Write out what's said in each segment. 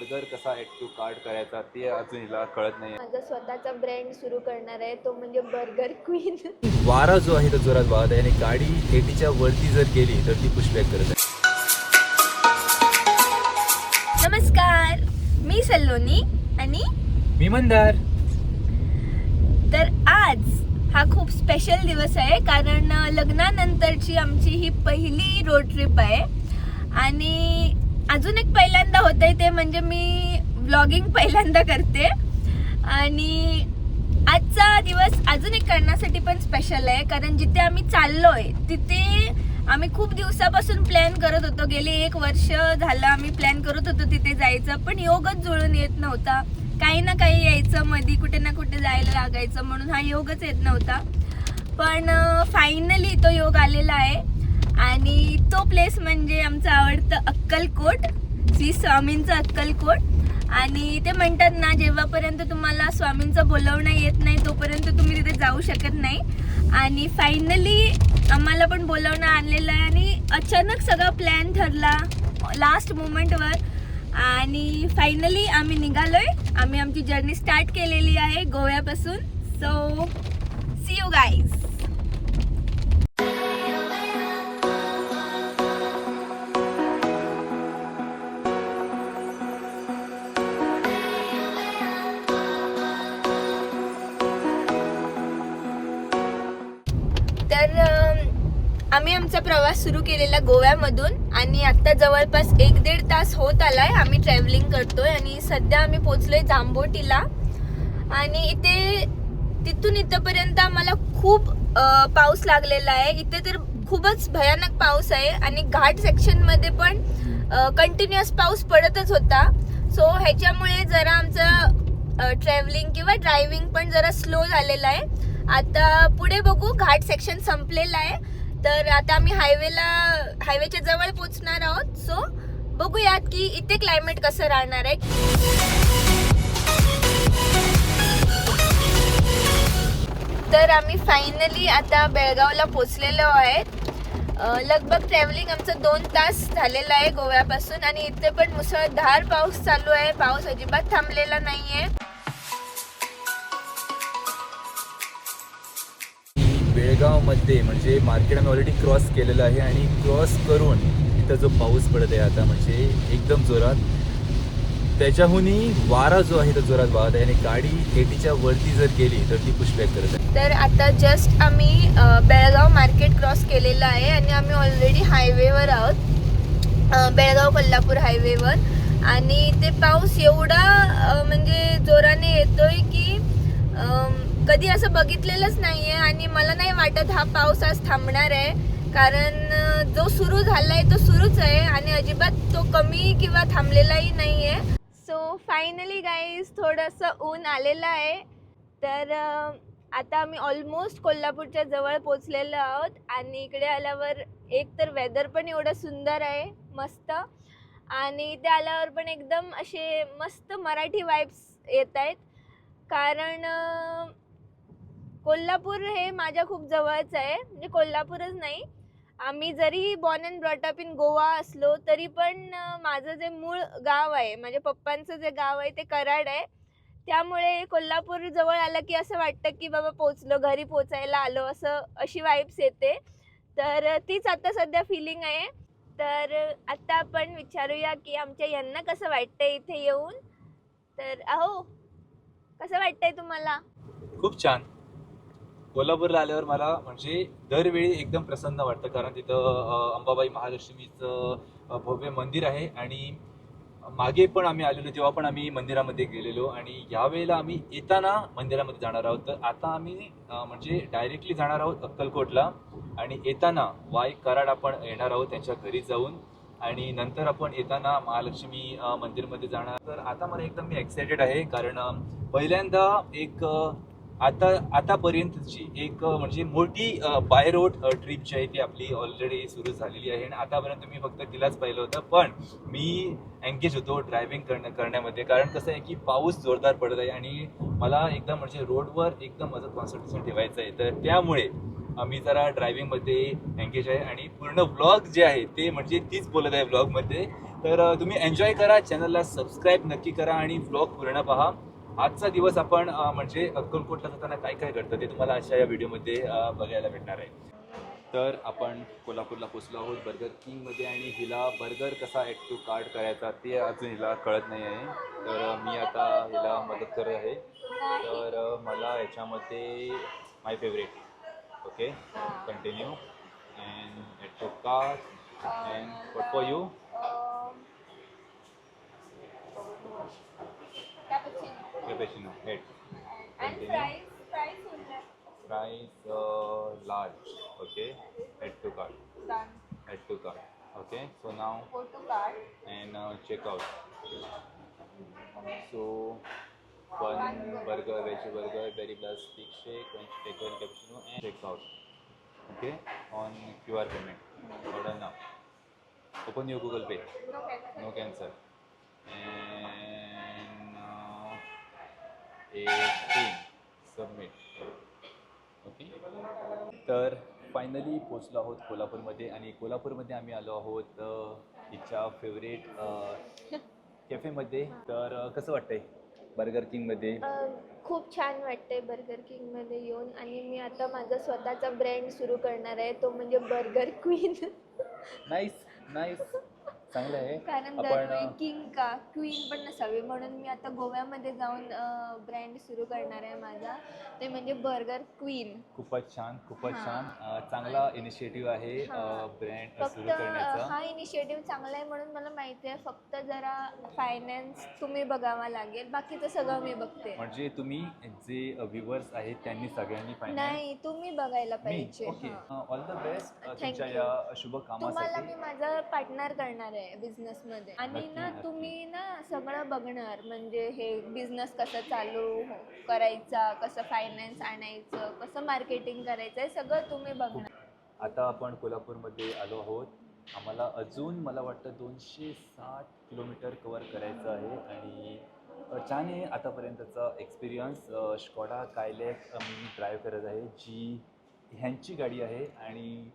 Burger कसा add to cart करायचा ते अजून हिला कळत नाही. माझा स्वतःचा ब्रँड सुरू करणार आहे, तो म्हणजे बर्गर क्वीन. वारा जो आहे तो जोरात वाहत आहे आणि गाडी 80च्या वरती जर गेली तर ती पुशबॅक करत आहे. नमस्कार, मी सलोनी आणि मी मंदार. तर आज हा खूप स्पेशल दिवस आहे, कारण लग्नानंतरची आमची ही पहिली रोड ट्रिप आहे. आणि अजून एक पहिल्यांदा होत आहे, ते म्हणजे मी व्लॉगिंग पहिल्यांदा करते. आणि आजचा दिवस अजून एक करण्यासाठी पण स्पेशल आहे, कारण जिथे आम्ही चाललोय तिथे आम्ही खूप दिवसापासून प्लॅन करत होतो. गेले 1 वर्ष झालं आम्ही प्लॅन करत होतो तिथे जायचं, पण योगच जुळून येत नव्हता. काही ना काही यायचं, मध्ये कुठे ना कुठे जायला लागायचं, म्हणून हा योगच येत नव्हता. पण फायनली तो योग आलेला आहे आणि तो प्लेस म्हणजे आमचं आवडतं अक्कलकोट, श्री स्वामींचं अक्कलकोट. आणि ते म्हणतात ना, जेव्हापर्यंत तुम्हाला स्वामींचं बोलवणं येत नाही तोपर्यंत तुम्ही तिथे जाऊ शकत नाही. आणि फायनली आम्हाला पण बोलवणं आलेलं आहे आणि अचानक सगळा प्लॅन ठरला लास्ट मोमेंटवर. आणि फायनली आम्ही निघालोय. आम्ही आमची जर्नी स्टार्ट केलेली आहे गोव्यापासून. So see you guys. तर आम्ही आमचा प्रवास सुरू केलेला गोव्यामधून आणि आता जवळपास 1-1.5 तास होत आलाय आम्ही ट्रॅव्हलिंग करतोय. आणि सध्या आम्ही पोहोचलोय जांभोटीला. आणि तिथून इथपर्यंत आम्हाला खूप पाऊस लागलेला आहे. इथे तर खूपच भयानक पाऊस आहे आणि घाट सेक्शन मध्ये पण कंटिन्युअस पाऊस पडतच होता. सो ह्याच्यामुळे जरा आमचं ट्रॅव्हलिंग किंवा ड्रायव्हिंग पण जरा स्लो झालेला आहे. आता पुढे बघू, घाट सेक्शन संपलेला आहे, तर आता आम्ही हायवेच्या जवळ पोहोचणार आहोत. सो बघूयात की इथे क्लायमेट कसं राहणार आहे. तर आम्ही फायनली आता बेळगावला पोहोचलेलो आहेत. लगभग ट्रॅव्हलिंग आमचं 2 तास झालेलं आहे गोव्यापासून. आणि इथे पण मुसळधार पाऊस चालू आहे. पाऊस अजिबात थांबलेला नाहीये. बेळगावमध्ये म्हणजे मार्केट आम्ही ऑलरेडी क्रॉस केलेलं आहे आणि क्रॉस करून इथं जो पाऊस पडत आहे आता म्हणजे एकदम जोरात, त्याच्याहूनही वारा जो आहे तो जोरात वाहत आहे आणि गाडी 80च्या वरती जर गेली तर ती पुशबॅक करत आहे. तर आता जस्ट आम्ही बेळगाव मार्केट क्रॉस केलेलं आहे आणि आम्ही ऑलरेडी हायवेवर आहोत, बेळगाव कोल्हापूर हायवेवर. आणि ते पाऊस एवढा म्हणजे जोराने येतोय की कधी असं बघितलेलंच नाहीये. आणि मला नाही वाटत हा पाऊस आज थांबणार आहे, कारण जो सुरू झालाय तो सुरूच आहे आणि अजिबात तो कमी किंवा थांबलेलाही नाहीये. सो फायनली गाईज थोडंसं ऊन आलेलं आहे. तर आता आम्ही ऑलमोस्ट कोल्हापूरच्या जवळ पोचलेलो आहोत. आणि इकडे आल्यावर एक तर वेदर पण एवढं सुंदर आहे, मस्त. आणि इथे आल्यावर पण एकदम असे मस्त मराठी वाइब्स येत आहेत, कारण कोल्हापूर हे माझ्या खूप जवळच आहे. म्हणजे कोल्हापूरच नाही, आम्ही जरी born and brought up in Goa असलो तरी पण माझं जे मूळ गाव आहे, माझ्या पप्पांचं जे गाव आहे ते कराड आहे. त्यामुळे कोल्हापूर जवळ आलं की असं वाटतं की बाबा पोचलो, घरी पोचायला आलो, अशी वाइब्स येते. तर तीच आता सध्या फिलिंग आहे. तर आता आपण विचारूया की आमच्या यांना कसं वाटतंय इथे येऊन. तर अहो, कसं वाटतंय तुम्हाला? खूप छान. कोल्हापूरला आल्यावर मला म्हणजे दरवेळी एकदम प्रसन्न वाटतं, कारण तिथं अंबाबाई महालक्ष्मीचं भव्य मंदिर आहे. आणि मागे पण आम्ही आलेलो तेव्हा पण आम्ही मंदिरामध्ये गेलेलो आणि यावेळेला आम्ही येताना मंदिरामध्ये जाणार आहोत. तर आता आम्ही म्हणजे डायरेक्टली जाणार आहोत अक्कलकोटला आणि येताना कराड आपण येणार आहोत त्यांच्या घरी जाऊन. आणि नंतर आपण येताना महालक्ष्मी मंदिरमध्ये जाणार. तर आता मला एकदम मी एक्सायटेड आहे, कारण पहिल्यांदा एक आतापर्यंतची एक म्हणजे मोठी बाय रोड ट्रिप जी आहे ती आपली ऑलरेडी सुरू झालेली आहे. आणि आतापर्यंत मी फक्त तिलाच पाहिलं होतं, पण मी एंगेज होतो ड्रायव्हिंग करण्यामध्ये, कारण कसं आहे की पाऊस जोरदार पडत आहे आणि मला एकदम म्हणजे रोडवर एकदम माझं कॉन्सन्ट्रेशन ठेवायचं आहे. तर त्यामुळे मी जरा ड्रायव्हिंगमध्ये एंगेज आहे आणि पूर्ण व्लॉग जे आहे ते म्हणजे तीच बोलत आहे व्लॉगमध्ये. तर तुम्ही एन्जॉय करा, चॅनलला सबस्क्राईब नक्की करा आणि व्लॉग पूर्ण पहा. आजचा दिवस आपण म्हणजे अक्कलकोटला जाताना काय काय घडतं ते तुम्हाला अशा या व्हिडिओमध्ये बघायला भेटणार आहे. तर आपण कोल्हापूरला पोचलो आहोत बर्गर किंगमध्ये आणि हिला बर्गर कसा ॲड टू कार्ट करायचा ते अजून हिला कळत नाही आहे. तर मी आता हिला मदत करत आहे. तर मला याच्यामध्ये my favourite okay continue and add to cart and what for you cappuccino head continue fries large okay add to cart okay so now and check out so one burger veg burger berry plus stick shake take one cappuccino and check out okay on QR payment order now open your Google Pay no cancel and 18 submit okay. तर finally पोचलो आहोत कोल्हापूरमध्ये आणि कोल्हापूरमध्ये आम्ही आलो आहोत हिच्या फेवरेट कॅफेमध्ये. तर कसं वाटतंय बर्गर किंगमध्ये? खूप छान वाटतंय बर्गर किंगमध्ये येऊन. आणि मी आता माझा स्वतःचा ब्रँड सुरू करणार आहे, तो म्हणजे बर्गर क्वीन. नाईस नाईस चांगलं आहे. कारण दरवेळी किंग का क्वीन पण नसावी, म्हणून मी आता गोव्यामध्ये जाऊन ब्रँड सुरू करणार आहे माझा, ते म्हणजे बर्गर क्वीन. खूपच छान चांगला इनिशिएटिव्ह आहे ब्रँड सुरू करण्याचा. हा इनिशिएटिव्ह चांगला आहे म्हणून मला माहिती आहे, फक्त जरा फायनान्स तुम्ही बघावा लागेल, बाकीचं सगळं मी बघते. म्हणजे तुम्ही जे व्ह्युअर्स आहेत त्यांनी सगळ्यांनी नाही, तुम्ही बघायला पाहिजे. ओके ऑल द बेस्ट तुमच्या या शुभ तुम्हाला कामासाठी. मी माझा पार्टनर करणार आहे बिझनेस मध्ये. आणि ना तुम्ही ना सगळं बघणार, म्हणजे हे बिझनेस कसं चालू करायचा, कसं फायनान्स आणायचं, कसं मार्केटिंग करायचं, हे सगळं तुम्ही बघणार. आता आपण कोल्हापूरमध्ये आलो आहोत. आम्हाला अजून मला वाटतं 260 किलोमीटर कवर करायचं आहे आणि छान आहे आतापर्यंतचा एक्सपिरियन्स. स्कॉडा कायलेक मी ड्राईव्ह करत आहे, जी ह्यांची गाडी आहे. आणि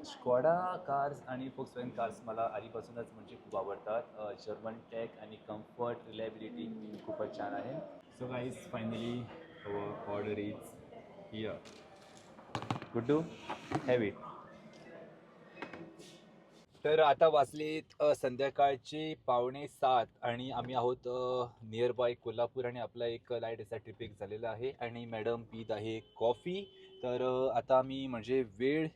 स्कॉडा कार्स आणि फोक्सवॅगन कार्स मला आधीपासूनच म्हणजे खूप आवडतात. जर्मन टेक आणि कम्फर्ट रिलायबिलिटी खूपच छान आहे. So guys finally our order is here. Guddu have it. तर आता वाजलेत संध्याकाळचे 6:45 आणि आम्ही आहोत नियर बाय कोल्हापूर आणि आपला एक लाईट असा ट्रिप एक झालेला आहे आणि मॅडम पीत आहे कॉफी. तर आता आम्ही म्हणजे वेळ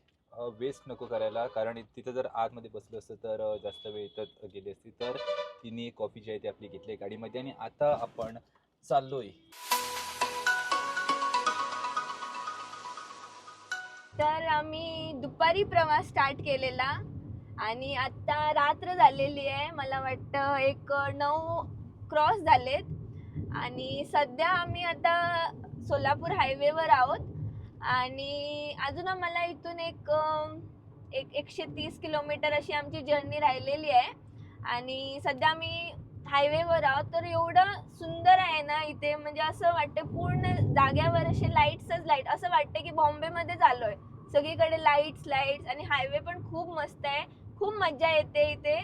वेस्ट नको करायला, कारण तिथं जर आतमध्ये बसलो असतं तर जास्त वेळ इथं गेली असती. तर तिने कॉफी जी आहे ती आपली घेतली गाडीमध्ये आणि आता आपण चाललोय. तर आम्ही दुपारी प्रवास स्टार्ट केलेला आणि आता रात्र झालेली आहे. मला वाटतं एक 9 क्रॉस झालेत आणि सध्या आम्ही आता सोलापूर हायवेवर आहोत. आणि अजून आम्हाला इथून एक 130 किलोमीटर अशी आमची जर्नी राहिलेली आहे आणि सध्या आम्ही हायवेवर आहोत. तर एवढं सुंदर आहे ना इथे, म्हणजे असं वाटतं पूर्ण जाग्यावर असे लाईट्सच लाईट, असं वाटतं की बॉम्बेमध्येच आलोय. सगळीकडे लाईट्स आणि हायवे पण खूप मस्त आहे. खूप मजा येते इथे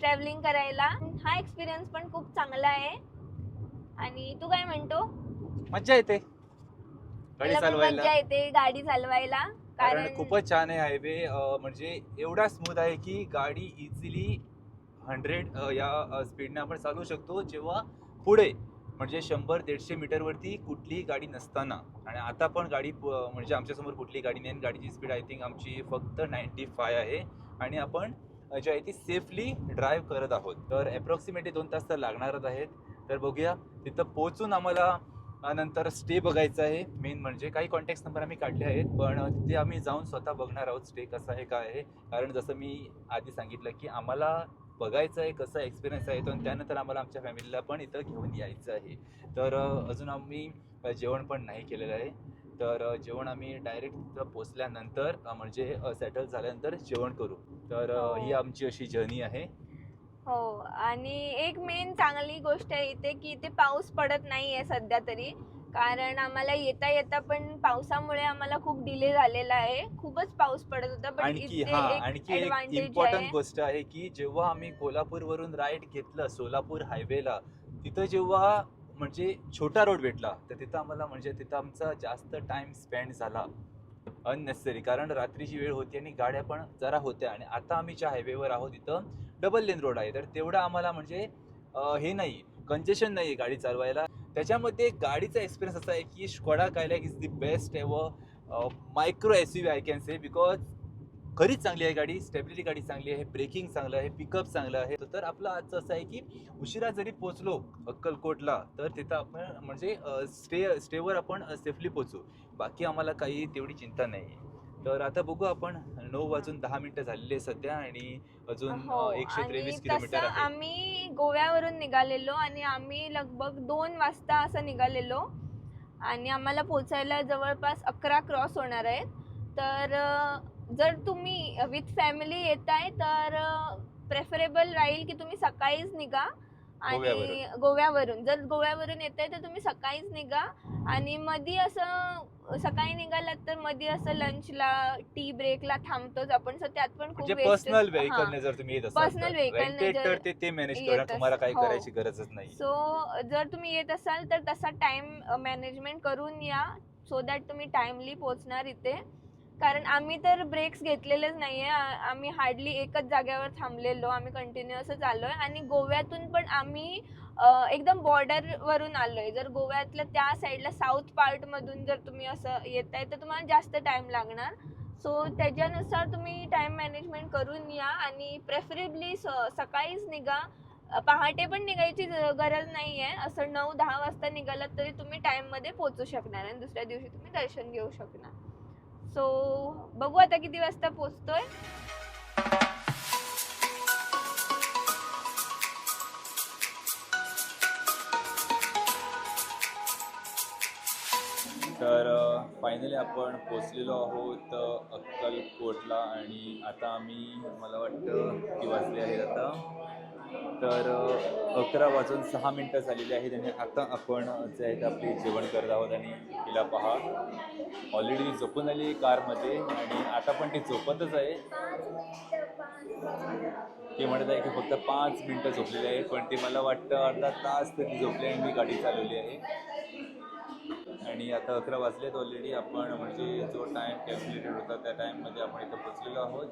ट्रॅव्हलिंग करायला. हा एक्सपिरियन्स पण खूप चांगला आहे. आणि तू काय म्हणतो? मजा येते गाडी चालवायला. मजा येते गाडी चालवायला, कारण खूपच छान आहे हायवे. म्हणजे एवढा स्मूथ आहे की गाडी इझिली 100 या स्पीडने आपण चालवू शकतो, जेव्हा पुढे म्हणजे 100-150 मीटरवरती कुठलीही गाडी नसताना. आणि आता पण गाडी म्हणजे आमच्यासमोर कुठली गाडी नाही. गाडीची स्पीड आय थिंक आमची फक्त 95 आहे आणि आपण जी आहे ती सेफली ड्राईव्ह करत आहोत. तर अप्रॉक्सिमेटली 2 तास तर लागणारच आहेत. तर बघूया तिथं पोहोचून आम्हाला नंतर स्टे बघायचा आहे. मेन म्हणजे काही कॉन्टॅक्ट नंबर आम्ही काढले आहेत, पण तिथे आम्ही जाऊन स्वतः बघणार आहोत स्टे कसा आहे काय आहे. कारण जसं मी आधी सांगितलं की आम्हाला बघायचं आहे कसा एक्सपिरियन्स आहे तो, आणि त्यानंतर आम्हाला आमच्या फॅमिलीला पण इथं घेऊन यायचं आहे. तर अजून आम्ही जेवण पण नाही केलेलं आहे. तर जेवण आम्ही डायरेक्ट तिथं पोचल्यानंतर म्हणजे सेटल झाल्यानंतर जेवण करू. तर ही आमची अशी जर्नी आहे. हो. आणि एक मेन चांगली गोष्ट आहे इथे की इथे पाऊस पडत नाही आहे सध्या तरी. कारण आम्हाला येता येता पण पावसामुळे आम्हाला खूप डिले झालेला आहे. खूपच पाऊस पडत होता, पण आणखी इथे आणखी एक advantage इम्पॉर्टंट आहे. गोष्ट आहे की जेव्हा आम्ही कोल्हापूरवरून राईड घेतलं सोलापूर हायवेला, तिथं जेव्हा म्हणजे छोटा रोड भेटला तर तिथं आम्हाला म्हणजे तिथं आमचा जास्त टाइम स्पेंड झाला अननेसेसरी, कारण रात्रीची वेळ होती आणि गाड्या पण जरा होत्या. आणि आता आम्ही ज्या हायवेवर आहोत तिथं डबल लेन रोड आहे, तर तेवढा आम्हाला म्हणजे हे नाही, कंजेशन नाही आहे गाडी चालवायला. त्याच्यामध्ये गाडीचा एक्सपिरियन्स असा आहे की Skoda Kylaq is the best ever micro SUV I can say, because खरीच चांगली आहे गाडी, स्टेबिलिटी गाडी चांगली आहे, ब्रेकिंग चांगलं आहे, पिकअप चांगलं आहे. तर आपलं आजचं असं आहे की उशिरा जरी पोचलो अक्कलकोटला तर तिथं आपण म्हणजे स्टेवर आपण सेफली पोचू. बाकी आम्हाला काही तेवढी चिंता नाही आहे. तर आता बघू आपण 9:10 झालेले आहे सध्या आणि अजून हो, 123 आणि किलोमीटर तसं आहे. आम्ही गोव्यावरून निघालेलो आणि आम्ही लगभग 2 वाजता असं निघालेलो आणि आम्हाला पोचायला जवळपास 11 क्रॉस होणार आहेत. तर जर तुम्ही विथ फॅमिली येताय तर प्रेफरेबल राहील की तुम्ही सकाळीच निघा. आणि गोव्यावरून जर गोव्यावरून येताय तर तुम्ही सकाळीच निघा. आणि मध्ये असं सकाळी निघालात तर मध्ये असं लंचला टी ब्रेकला थांबतोच आपण, सो त्यात पण खूप म्हणजे पर्सनल व्हेकलने जर तुम्ही येत असाल पर्सनल व्हेकलने तर ते मॅनेज करा, तुम्हाला काही हो. करायची गरजच नाही. सो जर तुम्ही येत असाल तर तसा टाइम मॅनेजमेंट करून या, सो दॅट तुम्ही टाइमली पोहोचणार इथे. कारण आम्ही तर ब्रेक्स घेतलेलेच नाहीये, आम्ही हार्डली एकच जागेवर थांबलेलो, आम्ही कंटिन्युअसच आलोय. आणि गोव्यातून पण आम्ही एकदम बॉर्डर वरून आलोय. जर गोव्यातल्या त्या साईडला साऊथ पार्ट मधून जर तुम्ही असं येताय तर तुम्हाला जास्त टाइम लागणार. सो त्याच्यानुसार तुम्ही टाइम मॅनेजमेंट करून या आणि प्रेफरेबली सकाळीच निघा. पहाटे पण निघायची गरज नाहीये, असं 9-10 वाजता निघालात तरी तुम्ही टाइम मध्ये पोहोचू शकणार आणि दुसऱ्या दिवशी तुम्ही दर्शन घेऊ शकणार. सो बघू आता किती वाजता पोहोचतोय. तर फायनली आपण पोचलेलो आहोत अक्कलकोटला आणि आता आम्ही, मला वाटतं किती वाजले आहेत आता, तर 11:06 झालेले आहेत आणि आता आपण जे आहे ते आपले जेवण करत आहोत. आणि तिला पहा ऑलरेडी झोपून आली कारमध्ये आणि आता पण ती झोपतच आहे. ती म्हणत आहे की फक्त 5 मिनटं झोपलेली आहे, पण ती मला वाटतं अर्धा तास तरी झोपली आणि मी गाडी चालवली आहे. आणि आता 11 वाजलेत ऑलरेडी. आपण म्हणजे जो टाईम कॅल्क्युलेटेड होता त्या टाईममध्ये आपण इथं पोचलेलो आहोत.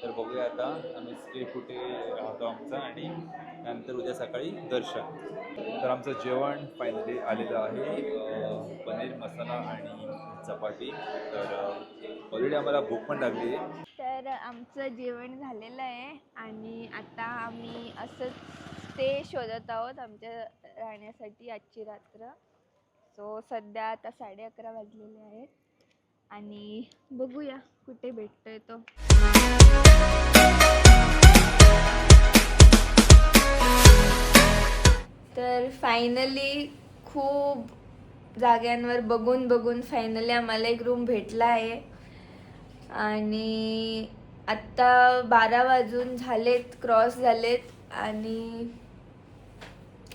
तर बघूया आता आम्ही स्टे कुठे राहतो आमचा आणि नंतर उद्या सकाळी दर्शन. तर आमचं जेवण फायनली आलेलं आहे, पनीर मसाला आणि चपाती. तर ऑलरेडी आम्हाला भूक पण लागली आहे. तर आमचं जेवण झालेलं आहे आणि आता आम्ही असंच स्टे शोधत आहोत आमच्या राहण्यासाठी आजची रात्र. सो सध्या आता 11:30 वाजलेले आहेत आणि बघूया कुठे भेटतोय तो. तर फायनली खूप जाग्यांवर बघून बघून फायनली आम्हाला एक रूम भेटला आहे. आणि आत्ता 12 वाजून झालेत, क्रॉस झालेत आणि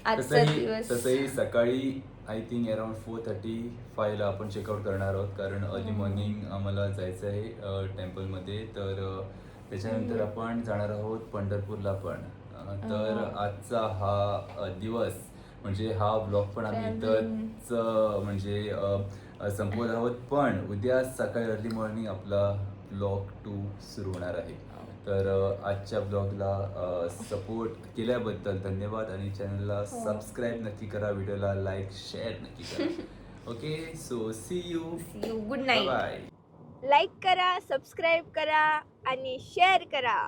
आजचा दिवस तसंही सकाळी आय थिंक अराउंड 4:35 आपण चेकआउट करणार आहोत, कारण अर्ली मॉर्निंग आम्हाला जायचं आहे टेम्पलमध्ये. तर त्याच्यानंतर आपण जाणार आहोत पंढरपूरला पण. तर आजचा हा दिवस म्हणजे हा ब्लॉग पण आम्ही इथंच म्हणजे संपवत आहोत. पण उद्या सकाळी अर्ली मॉर्निंग आपला ब्लॉग 2 सुरू होणार आहे. तर आजच्या ब्लॉगला सपोर्ट केल्याबद्दल धन्यवाद आणि चॅनलला सबस्क्राईब नक्की करा, व्हिडिओला लाईक शेअर नक्की करा. Okay, so see you, good night. Bye. Like करा, सबस्क्राईब करा आणि शेअर करा.